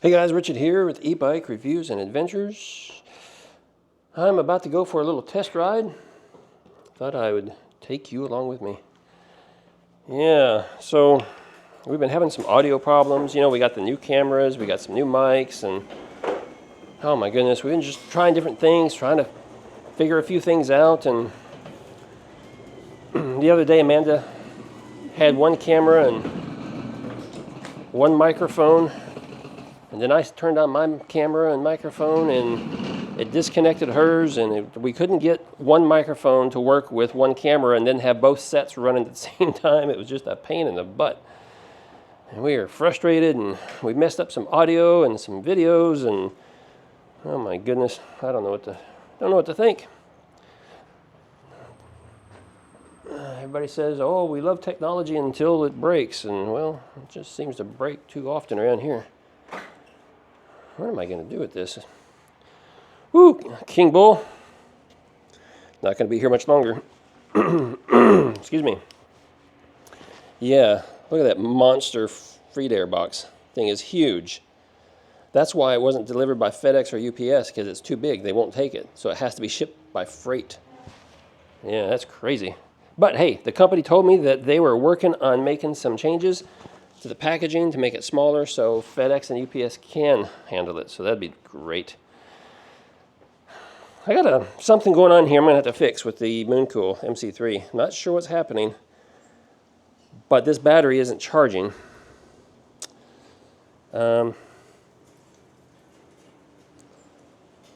Hey guys, Richard here with eBike Reviews and Adventures. I'm about to go for a little test ride. Thought I would take you along with me. Yeah, so we've been having some audio problems. You know, we got the new cameras, we got some new mics, and oh my goodness, we've been just trying different things, trying to figure a few things out. And the other day, Amanda had one camera and one microphone. And then I turned on my camera and microphone, and it disconnected hers, and we couldn't get one microphone to work with one camera and then have both sets running at the same time. It was just a pain in the butt. And we were frustrated, and we messed up some audio and some videos, and oh my goodness, I don't know what to think. Everybody says, "Oh, we love technology until it breaks," and well, it just seems to break too often around here. What am I going to do with this? Woo, King Bull. Not going to be here much longer. Excuse me. Yeah, look at that monster Freed-Air box. Thing is huge. That's why it wasn't delivered by FedEx or UPS, because it's too big. They won't take it. So it has to be shipped by freight. Yeah, that's crazy. But hey, the company told me that they were working on making some changes to the packaging to make it smaller so FedEx and UPS can handle it. So that'd be great. I got something going on here I'm going to have to fix with the Mooncool MC3. Not sure what's happening, but this battery isn't charging.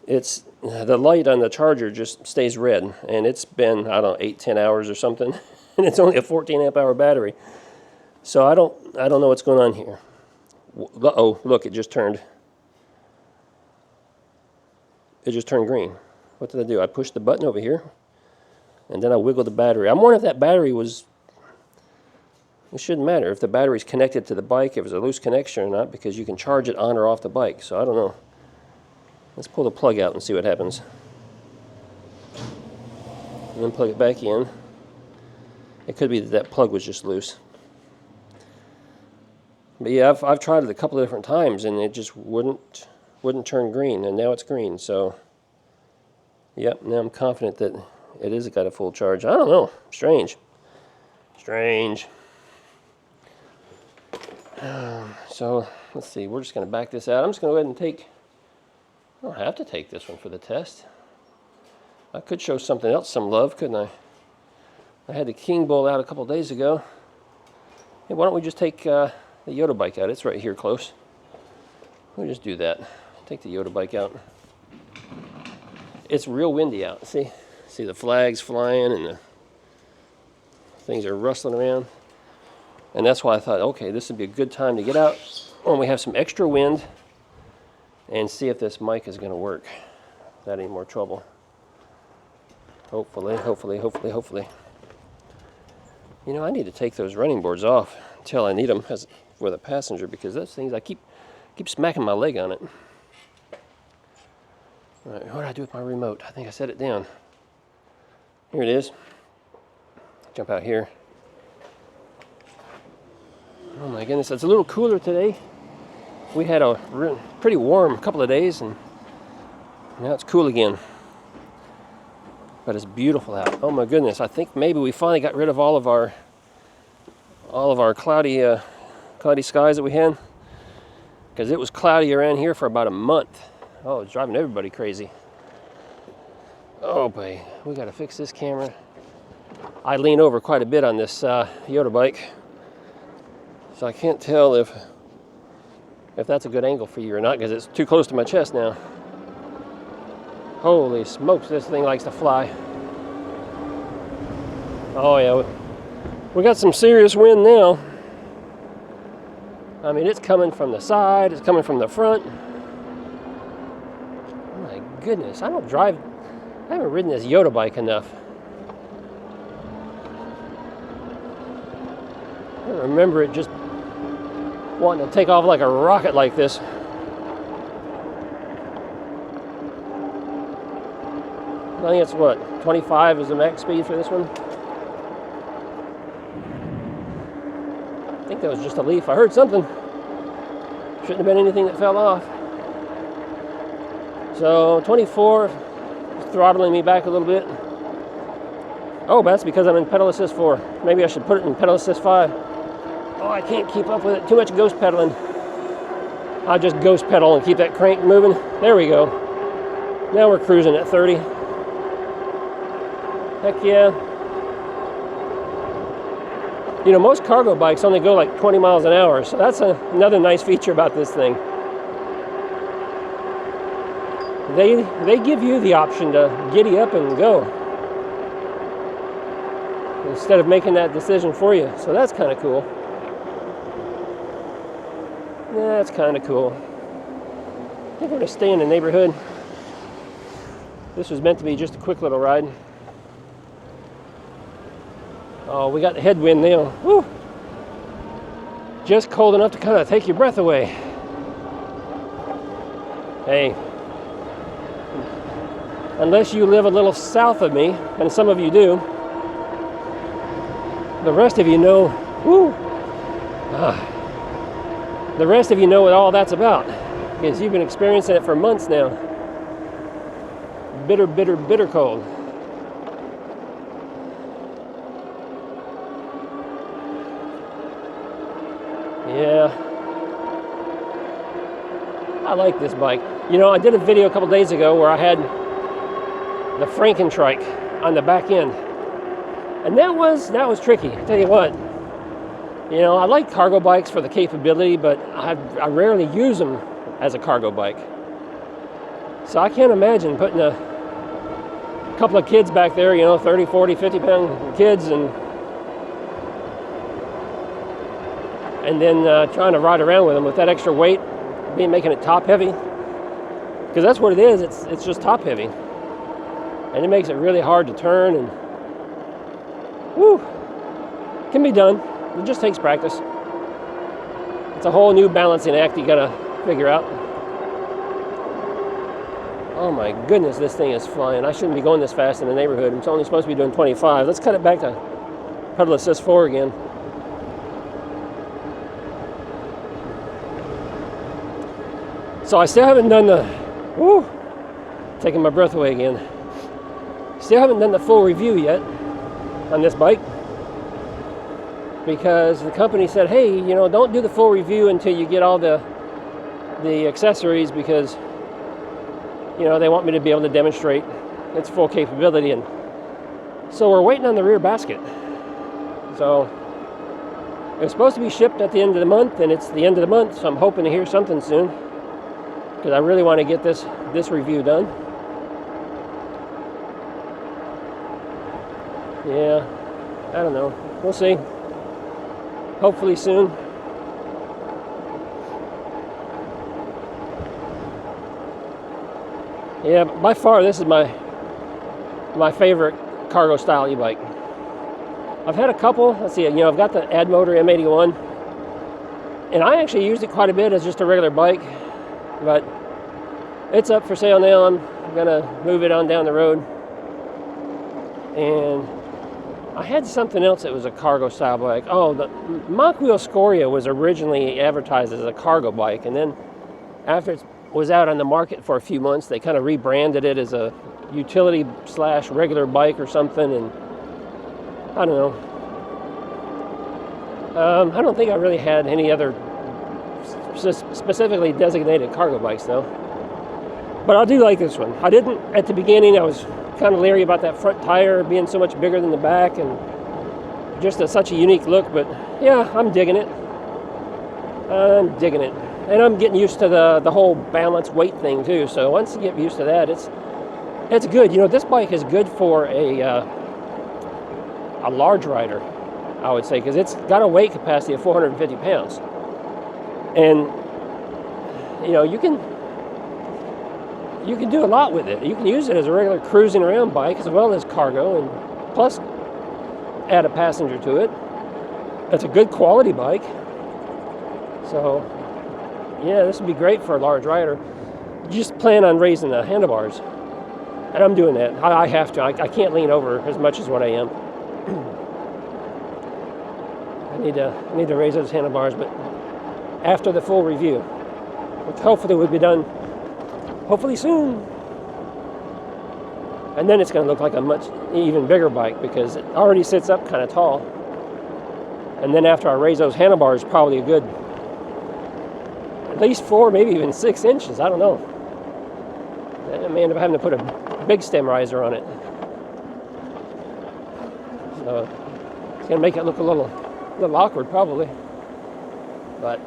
It's the light on the charger just stays red, and it's been, I don't know, 8-10 hours or something, and it's only a 14 amp hour battery. So I don't know what's going on here. Uh-oh, look, it just turned green. What did I do? I pushed the button over here, and then I wiggled the battery. I'm wondering if that battery was, it shouldn't matter if the battery's connected to the bike, if it was a loose connection or not, because you can charge it on or off the bike. So I don't know. Let's pull the plug out and see what happens. And then plug it back in. It could be that plug was just loose. But yeah, I've tried it a couple of different times, and it just wouldn't turn green, and now it's green. So, yep, now I'm confident that it is got a full charge. I don't know. Strange. So let's see. We're just going to back this out. I'm just going to go ahead and take. I don't have to take this one for the test. I could show something else some love, couldn't I? I had the King Bull out a couple days ago. Hey, why don't we just take the Yotobike out? It's right here close. We'll just do that. Take the Yotobike out. It's real windy out. See the flags flying and the things are rustling around. And that's why I thought, okay, this would be a good time to get out when we have some extra wind and see if this mic is going to work without any more trouble. Hopefully. You know, I need to take those running boards off until I need them for the passenger, because those things, I keep smacking my leg on it. All right, what did I do with my remote? I think I set it down. Here it is. Jump out here. Oh my goodness, it's a little cooler today. We had a pretty warm couple of days, and now it's cool again. But it's beautiful out. Oh my goodness, I think maybe we finally got rid of all of our cloudy skies that we had, because it was cloudy around here for about a month. Oh, it's driving everybody crazy. Oh boy, we got to fix this camera. I lean over quite a bit on this Yotobike, so I can't tell if that's a good angle for you or not, because it's too close to my chest now. Holy smokes, this thing likes to fly. Oh yeah, we got some serious wind now. I mean, it's coming from the side, it's coming from the front. Oh my goodness, I haven't ridden this Yotobike enough. I don't remember it just wanting to take off like a rocket like this. I think it's what, 25 is the max speed for this one. I think that was just a leaf. I heard something. Shouldn't have been anything that fell off. So 24 is throttling me back a little bit. Oh, that's because I'm in pedal assist 4. Maybe I should put it in pedal assist 5. Oh, I can't keep up with it. Too much ghost pedaling. I'll just ghost pedal and keep that crank moving. There we go. Now we're cruising at 30. Heck yeah. You know, most cargo bikes only go like 20 miles an hour, so that's another nice feature about this thing. They give you the option to giddy up and go, instead of making that decision for you. So that's kind of cool. Yeah, that's kind of cool. I think we're going to stay in the neighborhood. This was meant to be just a quick little ride. Oh, we got the headwind now. Woo! Just cold enough to kind of take your breath away. Hey, unless you live a little south of me, and some of you do, the rest of you know, woo! The rest of you know what all that's about, because you've been experiencing it for months now. Bitter, bitter, bitter cold. Yeah, I like this bike. You know, I did a video a couple days ago where I had the Franken-trike on the back end, and that was tricky. I tell you what, you know, I like cargo bikes for the capability, but I rarely use them as a cargo bike. So I can't imagine putting a couple of kids back there, you know, 30, 40, 50 pound kids, and then trying to ride around with them with that extra weight, making it top heavy, because that's what it is. It's just top heavy, and it makes it really hard to turn. And whoo, can be done. It just takes practice. It's a whole new balancing act you gotta figure out. Oh my goodness, this thing is flying. I shouldn't be going this fast in the neighborhood. I'm only supposed to be doing 25. Let's cut it back to pedal assist 4 again. So I still haven't done the, whoo, taking my breath away again. Still haven't done the full review yet on this bike, because the company said, hey, you know, don't do the full review until you get all the accessories, because, you know, they want me to be able to demonstrate its full capability. And so we're waiting on the rear basket. So it was supposed to be shipped at the end of the month, and it's the end of the month, so I'm hoping to hear something soon, because I really want to get this review done. Yeah, I don't know. We'll see. Hopefully soon. Yeah, by far this is my favorite cargo style e-bike. I've had a couple. Let's see, you know, I've got the Ad Motor M81, and I actually used it quite a bit as just a regular bike, but it's up for sale now. I'm gonna move it on down the road. And I had something else that was a cargo style bike. Oh, the Mach Wheel Scoria was originally advertised as a cargo bike, and then after it was out on the market for a few months, they kind of rebranded it as a utility / regular bike or something, and I don't know. I don't think I really had any other specifically designated cargo bikes though. But I do like this one. I didn't, at the beginning, I was kind of leery about that front tire being so much bigger than the back, and just such a unique look, but yeah, I'm digging it. I'm digging it. And I'm getting used to the whole balance weight thing too, so once you get used to that, it's good. You know, this bike is good for a large rider, I would say, because it's got a weight capacity of 450 pounds. And, you know, you can do a lot with it. You can use it as a regular cruising around bike as well as cargo, and plus add a passenger to it. It's a good quality bike. So, yeah, this would be great for a large rider. Just plan on raising the handlebars. And I'm doing that. I have to. I can't lean over as much as what I am. I need to raise those handlebars, but after the full review. which hopefully will be done hopefully soon. And then it's going to look like a much even bigger bike because it already sits up kind of tall. And then after I raise those handlebars, probably a good at least 4, maybe even 6 inches. I don't know. I may end up having to put a big stem riser on it. So it's going to make it look a little awkward probably. But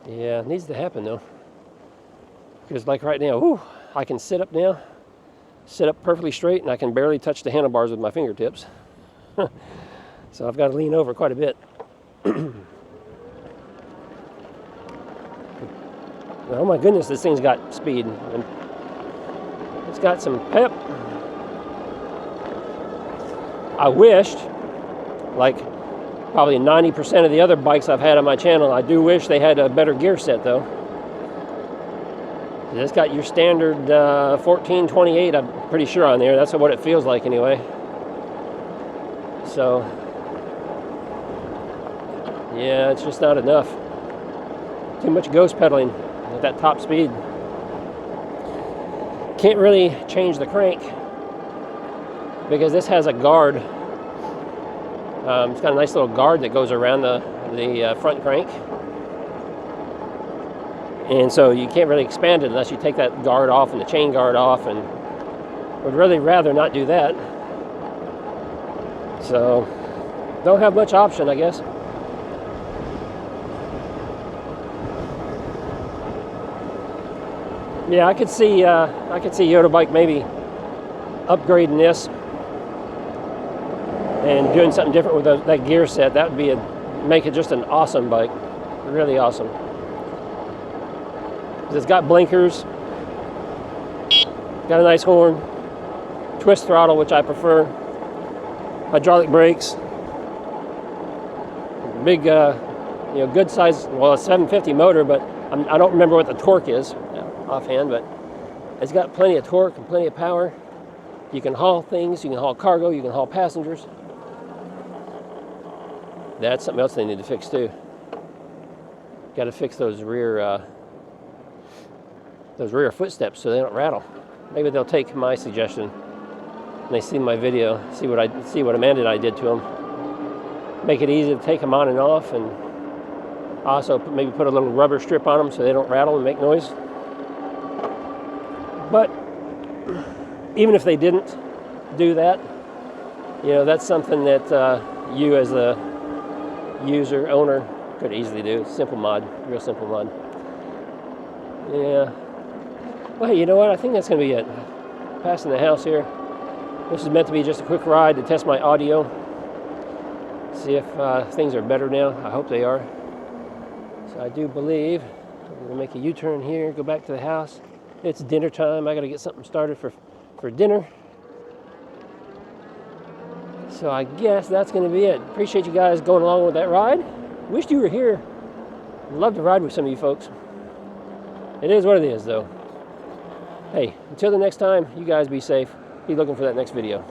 yeah, it needs to happen though. Because like right now, whew, I can sit up now, sit up perfectly straight, and I can barely touch the handlebars with my fingertips. So I've got to lean over quite a bit. Oh my goodness, this thing's got speed. And it's got some pep. I wished, like probably 90% of the other bikes I've had on my channel, I do wish they had a better gear set though. It's got your standard 1428, I'm pretty sure on there. That's what it feels like anyway. So, yeah, it's just not enough. Too much ghost pedaling at that top speed. Can't really change the crank because this has a guard. It's got a nice little guard that goes around the front crank. And so you can't really expand it unless you take that guard off and the chain guard off, and would really rather not do that. So don't have much option, I guess. Yeah, I could see Yotobike maybe upgrading this and doing something different with that gear set. That would make it just an awesome bike, really awesome. It's got blinkers, got a nice horn, twist throttle, which I prefer, hydraulic brakes, big, good size, well, a 750 motor, but I don't remember what the torque is offhand, but it's got plenty of torque and plenty of power. You can haul things, you can haul cargo, you can haul passengers. That's something else they need to fix too. Got to fix those rear footsteps so they don't rattle. Maybe they'll take my suggestion when they see my video, see what Amanda and I did to them. Make it easy to take them on and off, and also maybe put a little rubber strip on them so they don't rattle and make noise. But even if they didn't do that, that's something that you as a user, owner, could easily do. Simple mod, real simple mod. Yeah. Well, hey, you know what? I think that's going to be it. Passing the house here. This is meant to be just a quick ride to test my audio. See if things are better now. I hope they are. So I do believe I'm going to make a U-turn here, go back to the house. It's dinner time. I got to get something started for dinner. So I guess that's going to be it. Appreciate you guys going along with that ride. Wished you were here. I'd love to ride with some of you folks. It is what it is, though. Hey, until the next time, you guys be safe. Be looking for that next video.